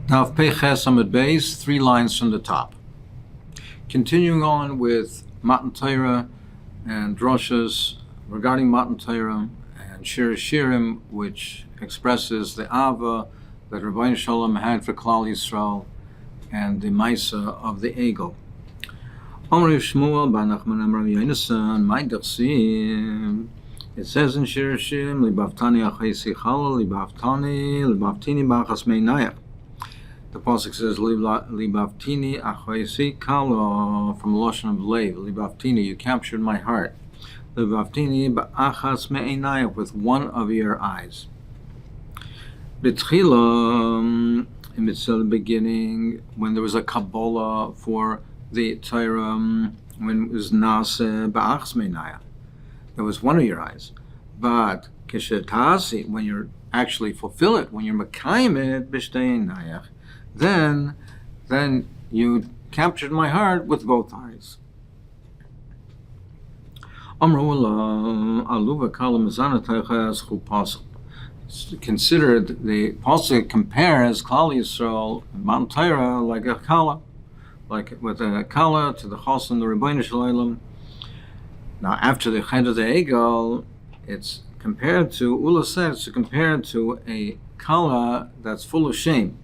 Daf Peches Amud Beis, 3 lines from the top. Continuing on with Matan Torah and Droshas regarding Matan Torah and Shir Shirim, which expresses the Ava that Rabbeinu Shalom had for Klal Yisrael and the Maisa of the Egel. Omri Shmuel Banachman Amram Yonasan, my Dirsim. It says in Shir Shirim, Libaftani Achaysi Chalal, Libaftini Bachas Meinayach. The pasuk says, "Libaftini achaysi kalo," from Lashon of Lev. Libaftini, you captured my heart. Libaftini ba'achas me'enayach, with one of your eyes. B'tchila, in the beginning, when there was a Kabbalah for the Torah, when it was nase ba'achas me'enayach, there was one of your eyes. But kishetasi, when you actually fulfill it, when you're mekayim it b'shtei enayach, then you captured my heart with both eyes. Considered, the pasuk compares Klal Yisrael, Matan Torah, like a kala, like with a kala to the chos and the Rebbeinu Shalom. Now, after the ched of the Egel, it's compared to Ula said, it's compared to a kala that's full of shame.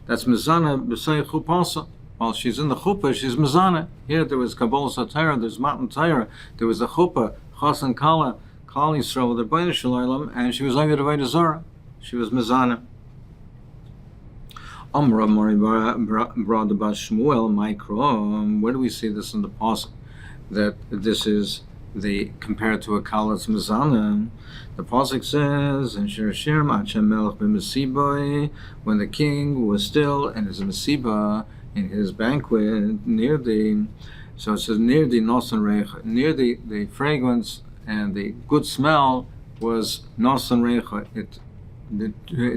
That's mizana b'sei chupasa. While she's in the chuppah, she's mizana. Here there was Kabbalah Satira, there's Matan Torah, there was the chuppah, chas and kala, Klal Yisrael, the Rebbeinu Shalom, and she was Avodah Avodah Zarah. She was mizana. Amra Mori Brada Bas Shmuel Mikro. Where do we see this in the pasuk? That this is compared to a kala's mizana. The pasuk says in Shir Shirim, Achem Melech b'Mesiba, when the king was still in his Mesiba, in his banquet, near the Nosan Recha, near the fragrance and the good smell was Nosan Recha. The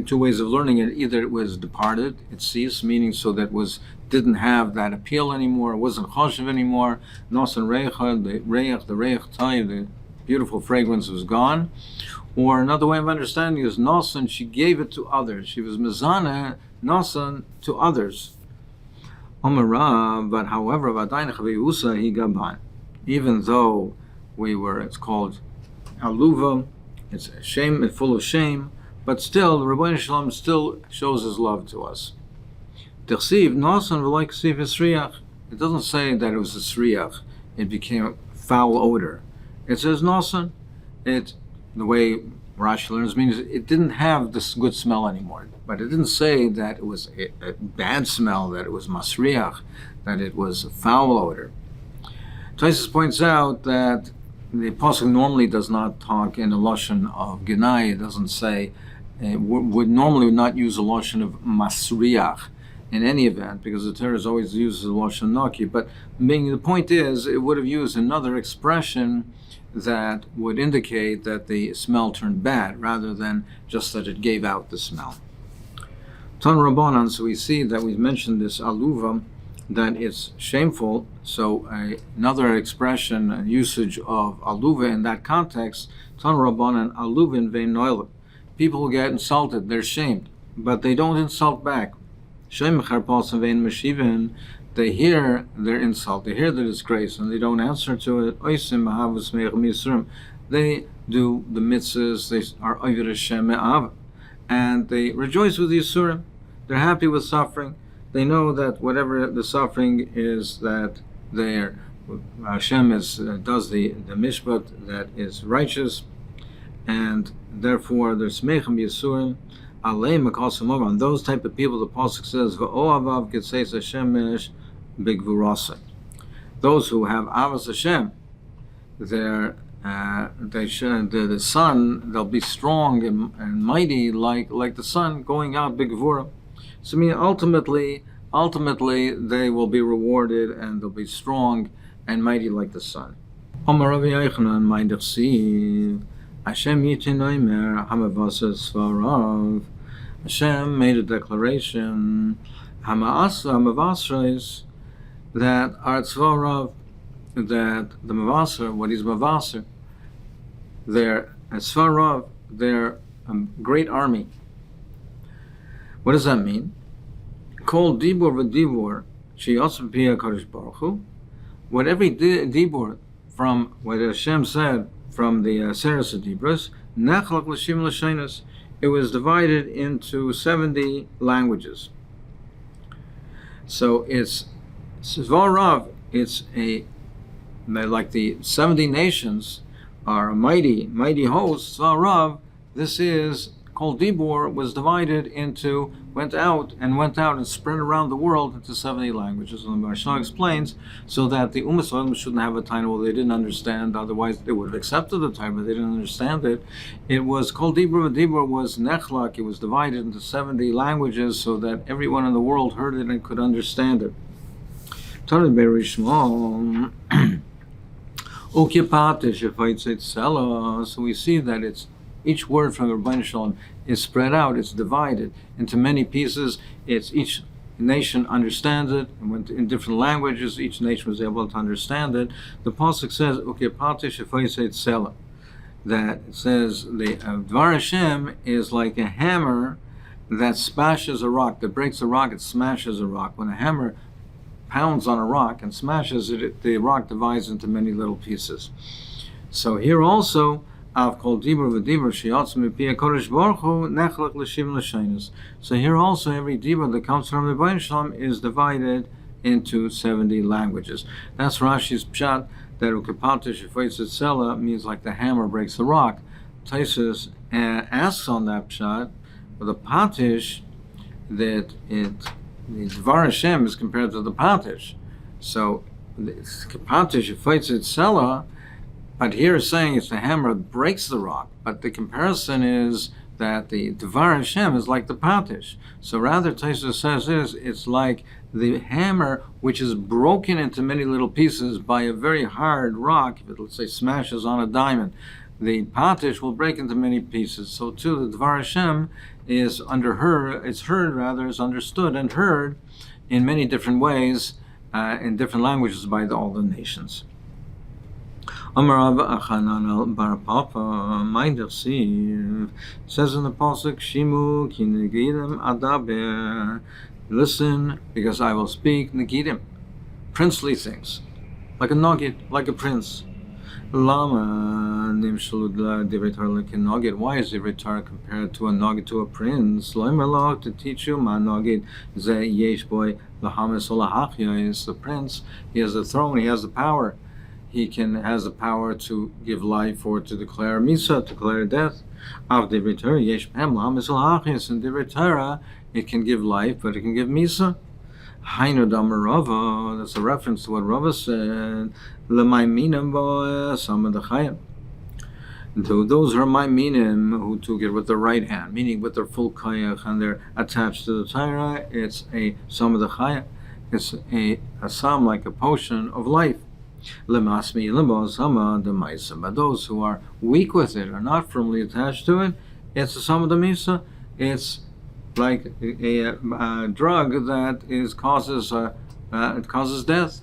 two ways of learning it: either it was departed, it ceased, meaning so that didn't have that appeal anymore, it wasn't choshev anymore. Nosan Recha, the Reich Tayyib, the beautiful fragrance was gone. Or another way of understanding is Nosan, she gave it to others. She was mizana, Nosan, to others. But however, even though it's called aluva, it's shame, it's full of shame, but still, the Rebbeinu Shalom still shows his love to us. It doesn't say that it was a sriach, it became a foul odor. It says Nosan. The way Rashi learns means it didn't have this good smell anymore. But it didn't say that it was a bad smell, that it was masriach, that it was a foul odor. Tosfos points out that the pasuk normally does not talk in a lashon of genai. It doesn't say, would normally not use a lashon of masriach in any event, because the Torah always uses the lashon naki. But the point is, it would have used another expression that would indicate that the smell turned bad, rather than just that it gave out the smell. Tan Rabbanan, so we see that we've mentioned this aluva, that it's shameful. So another expression and usage of aluva in that context, Tan Rabbanan aluvin vein noilem. People who get insulted, they're shamed, but they don't insult back. Shem charpas vein meshivin. They hear their insult, they hear the disgrace, and they don't answer to it. They do the mitzvahs, they are Oivir Hashem me'av, and they rejoice with the Yisurim. They're happy with suffering. They know that whatever the suffering is, that Hashem does the mishpat that is righteous, and therefore they're smechem Yisurim. On those type of people, the pasuk says, "V'oavav kitzeis Hashem menesh bigvurasa." Those who have avas Hashem, the sun, they'll be strong and mighty like the sun going out bigvura. So I mean, ultimately, they will be rewarded and they'll be strong and mighty like the sun. Amar Rav Yochanan, my Dirsu, Hashem yitinoimer hamavasa svarav. Hashem made a declaration, Hamavasrais, that our tzvarav, that the mavasar, what is mavasar, they're a great army. What does that mean? Called dibur v'dibur, sheyotz b'piyah Kadosh Baruch Hu. What every dibur from what Hashem said from the Seres Dibros, nachlak l'shim l'shainas, it was divided into 70 languages. So it's Svarav, it's like the 70 nations are a mighty host. Svarav, this is called Dibur, was divided into, went out and spread around the world into 70 languages. And the Maharsha explains, so that the Ummah Shalom shouldn't have a time, well, they didn't understand, otherwise they would have accepted the time, but they didn't understand it. It was called Dibur. Dibur was Nechlak, it was divided into 70 languages so that everyone in the world heard it and could understand it. So we see that it's each word from the Rebbeinu Shalom is spread out, it's divided into many pieces. It's each nation understands it, and went in different languages, each nation was able to understand it. The Pasuk says, that it says the Dvar Hashem is like a hammer that smashes a rock, that breaks a rock, it smashes a rock. When a hammer pounds on a rock and smashes it, the rock divides into many little pieces. So here also, so here also every dibur that comes from the Rebbeinu Shalom is divided into 70 languages. That's Rashi's pshat, that ukepatish etzela means like the hammer breaks the rock. Taisus asks on that pshat, with the patish, that the Dvar Hashem is compared to the patish. So the patish etzela, but here it's saying it's the hammer that breaks the rock. But the comparison is that the Dvar Hashem is like the patish. So rather, Taisa says it's like the hammer which is broken into many little pieces by a very hard rock. If it, let's say, smashes on a diamond, the patish will break into many pieces. So too, the Dvar Hashem is is understood and heard in many different ways, in different languages by all the nations. Amar Rav Achananel bar Papa, mind of Siv, says in the pasuk, Shimu ki negidim adaber, listen, because I will speak negidim, princely things, like a nogid, like a prince. Lama nimshalud divrei Torah lekinogid. Why is divrei Torah compared to a nogid, to a prince? Loimerlach, to teach you ma nogid ze yesh boy lahames olahachya, is the prince. He has the throne. He has the power. He has the power to give life or to declare misa, to declare death. Av divrei Torah yesh b'hem lahames olahachya. In divrei Torah, it can give life, but it can give misa. Hainu damar Rava, that's a reference to what Rava said. L'mayminim some of the chayim. Those who are mayminim, who took it with the right hand, meaning with their full kayach, and they're attached to the Torah, it's a some of the chayim. It's a psalm like a potion of life. L'masmi limbo sama the ma'isa. But those who are weak with it, are not firmly attached to it, it's a some of the misa. It's like a drug that causes death.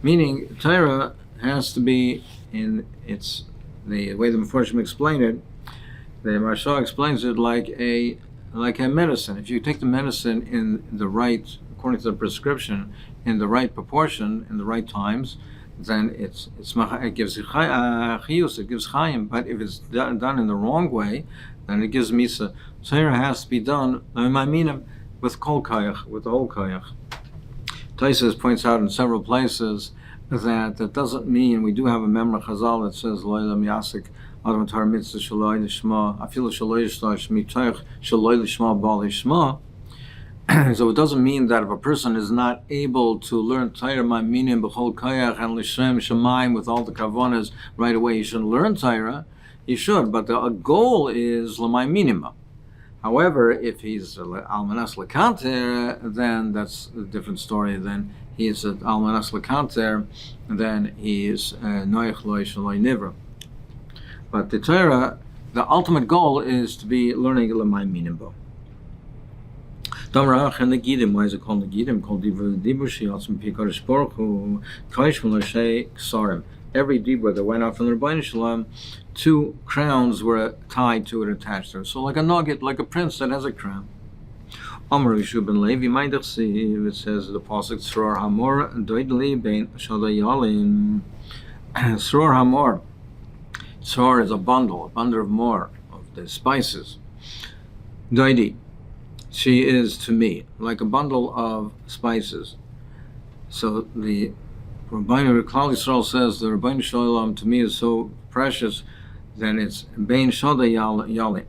Meaning, Torah has to be in the way the Meforshim explain it. The Maharsha explains it like a medicine. If you take the medicine in the right, according to the prescription, in the right proportion, in the right times, then it gives chiyus, it gives chayim. But if it's done in the wrong way, then it gives misa. Torah has to be done with kol kayach, with the whole kayach. Taisus points out in several places that doesn't mean, we do have a memra chazal that says lo'elam yasik adam tar mitzvah shaloi lishma afilu shaloi yishlosh mitoich shaloi lishma bal lishma. So it doesn't mean that if a person is not able to learn Torah ma'aminim b'chol kayach and l'shem shemaim with all the kavanas right away, he shouldn't learn Torah. He should, but the goal is l'may minima. However, if he's almanas lekanter, then that's a different story. Then he is almanas lekanter, then he is noich loy shaloi nivra. But the Torah, the ultimate goal is to be learning l'may minimbo. Damrach and negidim. Why is it called negidim? Called dibur shiyatzim pikadosh baruch hu kaish v'lashay ksarim. Every dibur that went out from the Rebbeinu Shalom, 2 crowns were tied to it, attached to it. So like a nugget, like a prince that has a crown. Amr Yishu ben Levi Maidachsi, it says the pasuk Sror Hamor Doidli Bein Shadayalim. Sror Hamor. Sror is a bundle of more of the spices. Doidi, she is to me like a bundle of spices. So the Rabbeinu Klal Yisrael says the Rabbeinu Shalom to me is so precious that it's Bein Shada Yali,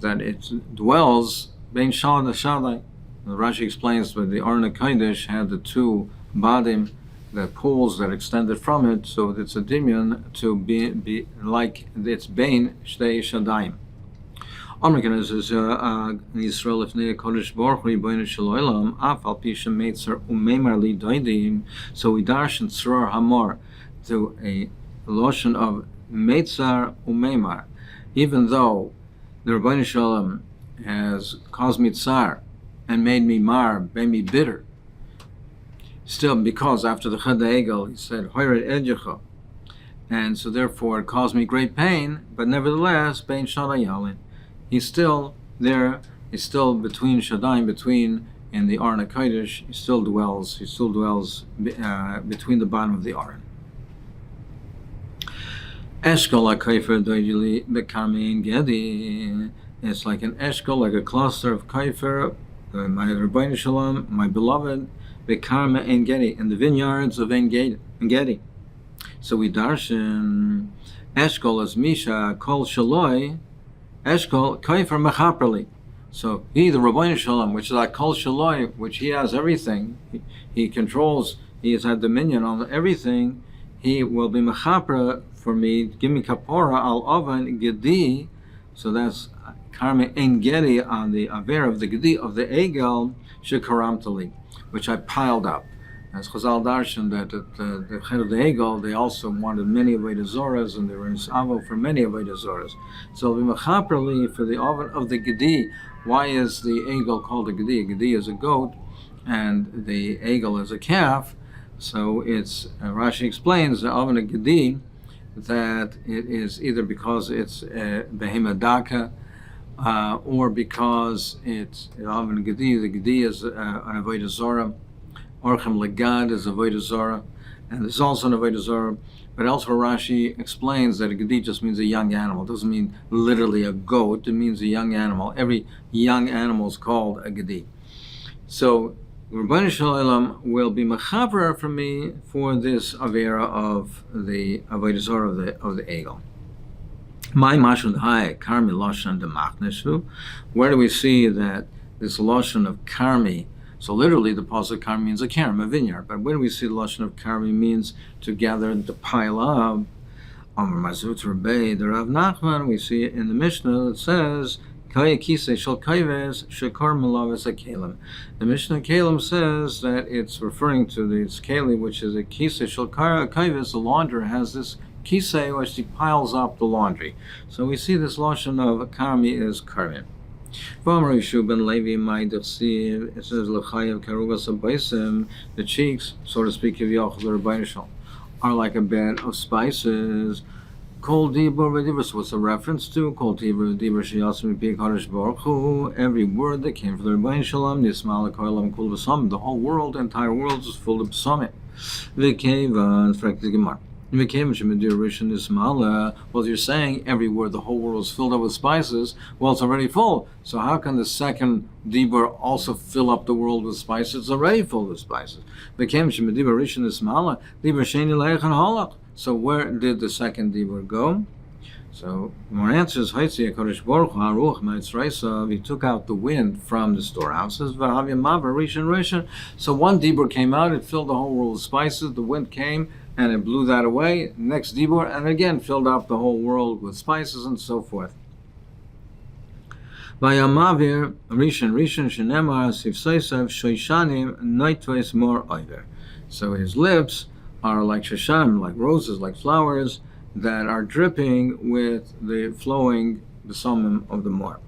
that it dwells Bein Shada Shadai. Rashi explains that the Arna Kodesh had the two badim, the pools that extended from it, so it's a dimyon to be like it's Bein Shtei Shadayim. American says Yisrael Ifnei Kodesh Baruch Hu Yibonu Shel Olam Af Al Pi Shemeitzer Umeimar Li Doidim. So we darshan Tzror Hamor to a lotion of Meitzar Umeimar, even though the Rebbeinu Shalom has caused me tsar and made me mar, made me bitter. Still, because after the Chad Egel, he said Hoyred Edyecha, and so therefore it caused me great pain. But nevertheless, Bein Shadayalin. He's still there. He's still between Shadaim, between in the Arna Kodesh. He still dwells between the bottom of the Aron. Eshkol HaKaifer Doidili Bekamin Gedi. It's like an eshkol, like a cluster of Kaifer, my Rabbeinu Shalom, my beloved, Bekarma Ein Gedi, in the vineyards of Ein Gedi. So we darshan eshkol as Misha Kol Shaloi. Eshkol Kaifer Mechaperli. So he, the Rabbeinu Shalom, which is like Kol Shaloi, which he has everything, he controls, he has had dominion on everything, he will be Mechaper for me, give me Kapora al Oven Gedi, so that's Karma Ein Gedi on the Aver of the Gedi of the Egel Shekaramtali, which I piled up. As Chazal Darshan, that the head of the Egel, they also wanted many Avodah Zoras, and they were in Savo for many Avodah Zoras. So V'machaperli for the oven of the Gedi. Why is the Egel called a Gedi? A Gedi is a goat, and the Egel is a calf. So it's Rashi explains the oven of Gedi that it is either because it's Behema Daka, or because it's oven Gedi. The Gedi is an Avodah Zorah. Orchem Legad is Avodah Zorah, and there's also an Avodah Zorah, but elsewhere Rashi explains that a Gedi just means a young animal. It doesn't mean literally a goat, it means a young animal. Every young animal is called a Gedi. So Rabbeinu Shalom will be mechaber for me for this Avera of the Avodah Zorah of the Egel. My Mashon Hai Karmi Loshan de Machneshu. Where do we see that this Loshan of Karmi? So literally, the pasuk Karmi means a karam, a vineyard. But when we see the lashon of Karmi means to gather and to pile up, Amar Mazut Rabbi, the Rav Nachman, we see in the Mishnah that says, Kaya Kisei Shal Kaives Shekar Malaves Akelim. The Mishnah Kalim says that it's referring to this Kali, which is a Kisei Shal Kaives. The launderer has this Kisei, which he piles up the laundry. So we see this lashon of Karmi is Karmi. It says the cheeks, so to speak, of Yachal are like a bed of spices. Kol dibur v'dibur. What's a reference to? Kol dibur v'dibur sheyasim b'pei Kadosh Baruch Hu. Every word that came from the Rebbeinu Shalom, nismal kolam kul b'samim. The whole world, the entire world, is full of b'samim. V'keivan, frek the Gemara. Well, you're saying every word, the whole world is filled up with spices. Well, it's already full. So how can the second dibur also fill up the world with spices? It's already full with spices. So where did the second dibur go? So more answers. He took out the wind from the storehouses. So one dibur came out, it filled the whole world with spices. The wind came and it blew that away. Next dibur, and again filled up the whole world with spices and so forth. Vayamavir Rishon Shenemar Sivseisav Shoishanim Noitves Mor Oiver. So his lips are like shoshanim, like roses, like flowers that are dripping with the flowing besamim of the mor.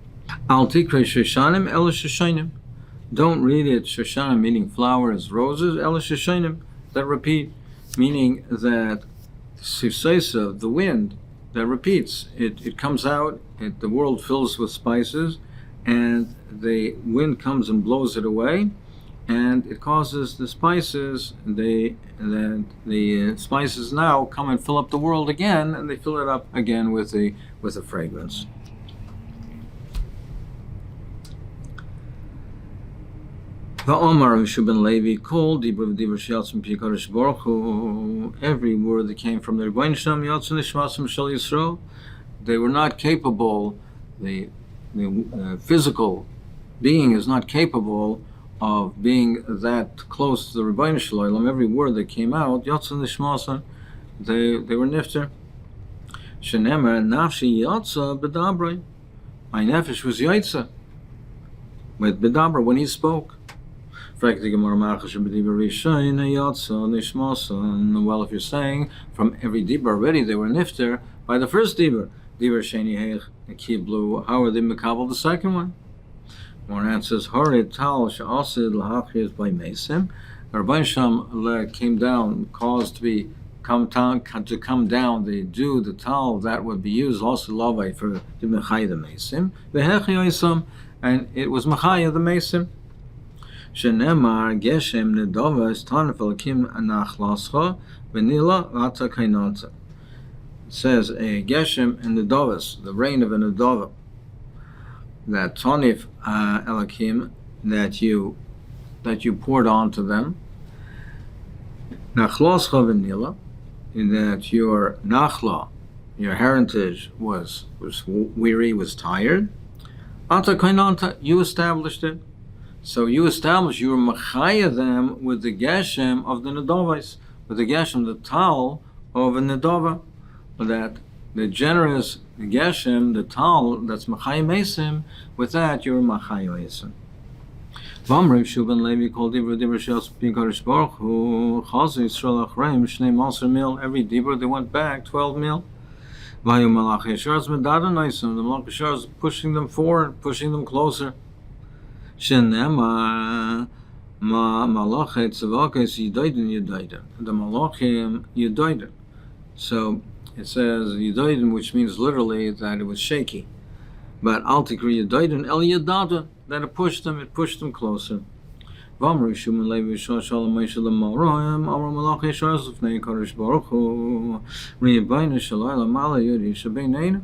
Al tikre shoshanim el shoshanim. Don't read it shoshanim, meaning flowers, roses, el shoshanim, that repeat, meaning that sivseisa, the wind, that repeats. It comes out, the world fills with spices, and the wind comes and blows it away, and it causes the spices. The spices now come and fill up the world again, and they fill it up again with a fragrance. The Omar Shubin Levi called every word that came from the Rebbeinu Shalom Yotzei Nishmasim Shel Yisrael. They were not capable. The physical being is not capable of being that close to the Rebbeinu Shalom. Every word that came out, Yotzei Nishmasim, they were nifter. Shenemar Nafshi Yotza B'dabrei. My nefesh was Yotza with B'dabra when he spoke. Well, if you're saying from every dibur already they were nifter by the first dibur sheni heich kiblu, how are they mekabel the second one? More answers harid tal she'asid lahachriz by mesim. The Rebbeinu Shalom came down, caused to come down. They do the tal that would be used also lavai for the mechaya the mesim vehechi oisam, and it was mechaya the mesim. Shenemar geshem nedovas tanefel kim anachlascha venila ata kainata. It says a geshem and nedovas, the rain of a nedova, that tanif elakim that you poured onto them. Nachlascha venila, in that your nachla, your heritage was weary, was tired. Ata kainata, you established it. So you establish, you were machaya them with the geshem of the nedovais, with the geshem, the tal of a nedova, that the generous geshem, the tal that's machaya mesim, with that you were machaya mesim. Vamriv Shuban Levi called Dibur Shas Pikarish Baruch Hu Chazu Yisrael Achreim Shnei Maser Mil. Every Dibur they went back 12 mil. Vayu Malach Yeshar's Medada Noisim. The Malach Yeshar is pushing them forward, pushing them closer. Shenema malachet tzavakes yidaydin yidaydin. The malachim yidaydin. So it says yidaydin, which means literally that it was shaky. But al tikri yidaydin el yadada, that it pushed them closer. Vamru shumen levi shalom meishalim ma'roim amar malach yeshar zufnei kadosh baruch hu riyabayna shalayla mala yudi shabeinainu.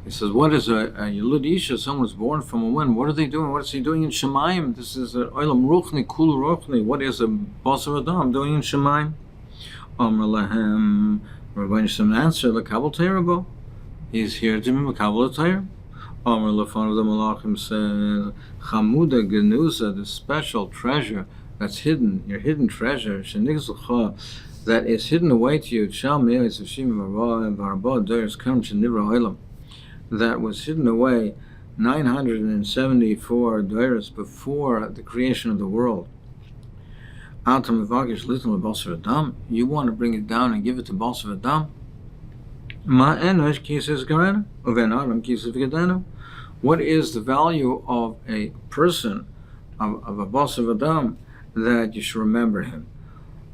He says, what is a Yelud Isha? Someone's born from a wind. What are they doing? What is he doing in Shemayim? This is a Olam Ruchni, Kul Ruchni. What is a Basar Adam doing in Shemayim? Amr Lahem, Rebbeinu Shalom answered, L'kabel Teirabo. He's here to be L'kabel Teir. Amr Lefan of the Malachim said, Chamuda Genuza, the special treasure that's hidden, your hidden treasure, Shenigzulcha, that is hidden away to you, Shal Me'ez Hashim Varba Doris Kam Shenivra Olam, that was hidden away 974 dairas before the creation of the world. You want to bring it down and give it to Basar Adam? What is the value of a person, of a Basar Adam, that you should remember him?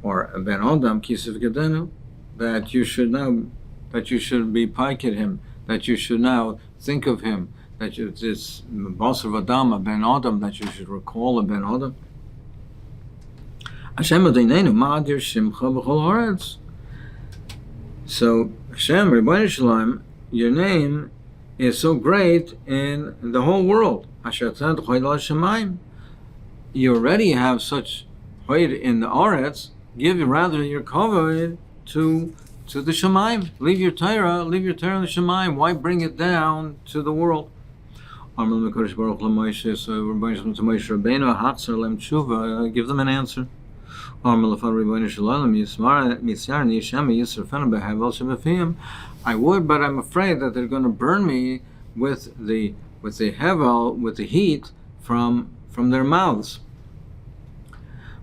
Or a Ben Adam Kisav Gedenu, that you should be piked him, that you should now think of him, that it's Basar Adam, a Ben Adam, that you should recall a Ben Adam. Hashem Adonenu Ma'adir Shimcha B'chol Haaretz. So Hashem, Rebbeinu Shalom, your name is so great in the whole world. Asher Tzad Choyd Al Shemayim. You already have such Choyd in the Haaretz. Give rather your kavod to the Shemayim. Leave your Torah in the Shemayim. Why bring it down to the world? Give them an answer. I would, but I'm afraid that they're going to burn me with the hevel, with the heat from their mouths,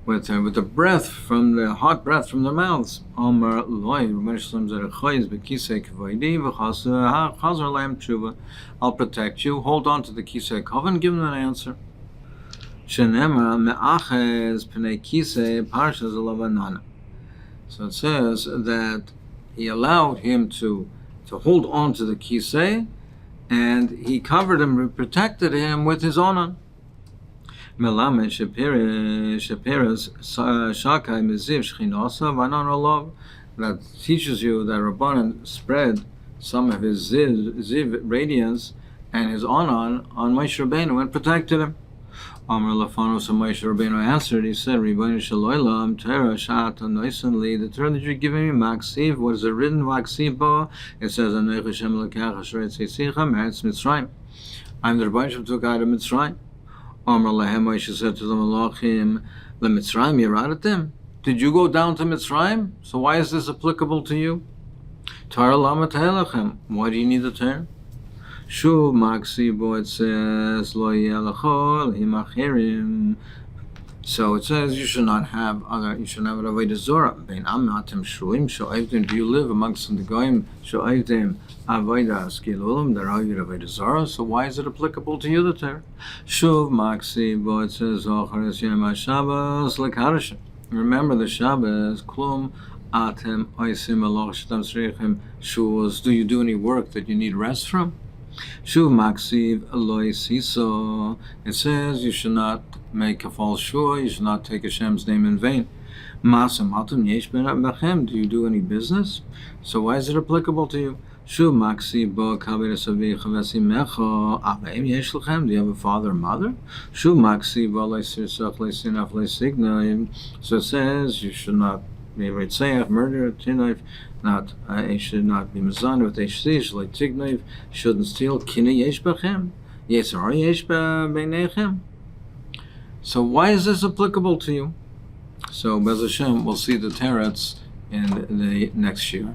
with the breath from the hot breath from their mouths. I'll protect you. Hold on to the kisei kavod. Give them an answer. So it says that he allowed him to hold on to the kisei and he covered him, protected him with his onan. Melamed Shapiras Shakai Miziv Shchinosa Vanan Olav. That teaches you that Rabbanan spread some of his ziv radiance and his onan on Moshe Rabbeinu and protected him. Amar Lafano, so Moshe Rabbeinu answered, he said, Ribono shel olam, Torah sha'ata noisan li, the Torah that you're giving me, Maksiv, what is it written, Maksiv bo? It says, Anoich Hashem Elokech asher etzitzich me'eretz Mitzrayim. I'm the Rebbeinu who took out of Mitzrayim. Amar Lahem, Moshe said to the Malachim, the Mitzrayim yeradetem? Did you go down to Mitzrayim? So why is this applicable to you? Torah lama tehelachem, why do you need the Torah? Shuv Maksibo, it says, Lo yelachol himachirim. So it says you should not have avodah zora. Bein amatim shuim sho'ayvdim. Do you live amongst the goyim sho'ayvdim avodah skilulim? They're avodah zora. So why is it applicable to you, the Torah? Shuv Maksibo, it says, Ochares yom haShabbos lekadashim. Remember the Shabbos. Klum atem oisim aloch shetam tzrichim shuvos. Do you do any work that you need rest from? Shuv Maksiv Eloi Siso. It says you should not make a false shua, you should not take Hashem's name in vain. Masam Atum Yesh Ben Bachem. Do you do any business? So why is it applicable to you? Shuv Maksiv Bo Kabir Savi Chavasi Mecho Aveim Yesh Lechem. Do you have a father or mother? Shuv Maksiv Bo Leisirsach Leisinaf Leisignaim. So it says you should not be Ritzayach, murder, Tinayf. Not, it should not be mezan with eshlish like tignav. Shouldn't steal. Kina yesh bachem. Yetzar yesh beinechem. So why is this applicable to you? So Bez Hashem, we'll see the teretz in the next year.